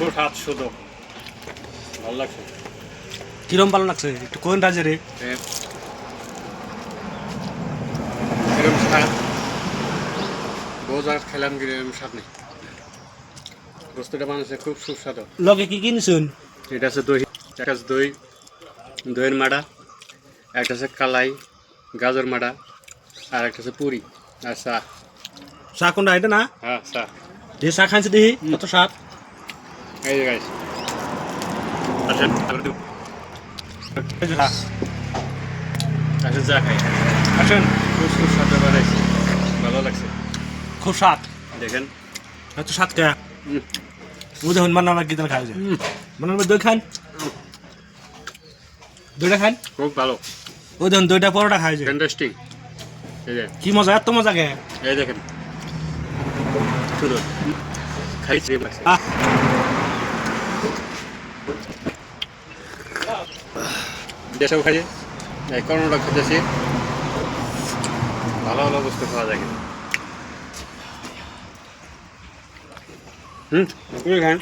খুব স্বাদ শুধু ভালো লাগছে। কিরম ভালো লাগছে একটু কোন রাজে রে? এরকম স্বাদ বোঝা খেলাম কি এরকম স্বাদ নেই। বস্তুটা বানাচ্ছে খুব সুস্বাদু। লগে কি কিনছুন? এটা আছে দই, একটা আছে দই, দইয়ের মাড়া, একটা আছে কালাই গাজর মাড়া, আর একটা আছে পুরি আর চা। চা কোনটা এটা না? হ্যাঁ চা। যে চা খাইছে দেখি কত স্বাদ। এই যে গাইস আসেন আসেন চা খাই। আসেন। খুব সুস্বাদু বানাইছে, ভালো লাগছে। খুব স্বাদ। দেখেন এত স্বাদ কে? ও দেখুন মান্না কি খাই যে মান্না দই খান, দইটা খান। খুব ভালো, ও দেখুন দইটা পরোটা খাই যে ফ্যান্টাস্টিক। এই যে কি মজা, এত মজা কে? এই দেখেন শুনুন খাইছে লাগছে। আহ দেশেও খাইছে, এই করোনাটা খেতেছি, ভালো ভালো বস্তু খাওয়া যায় কিন্তু। হুম, খান।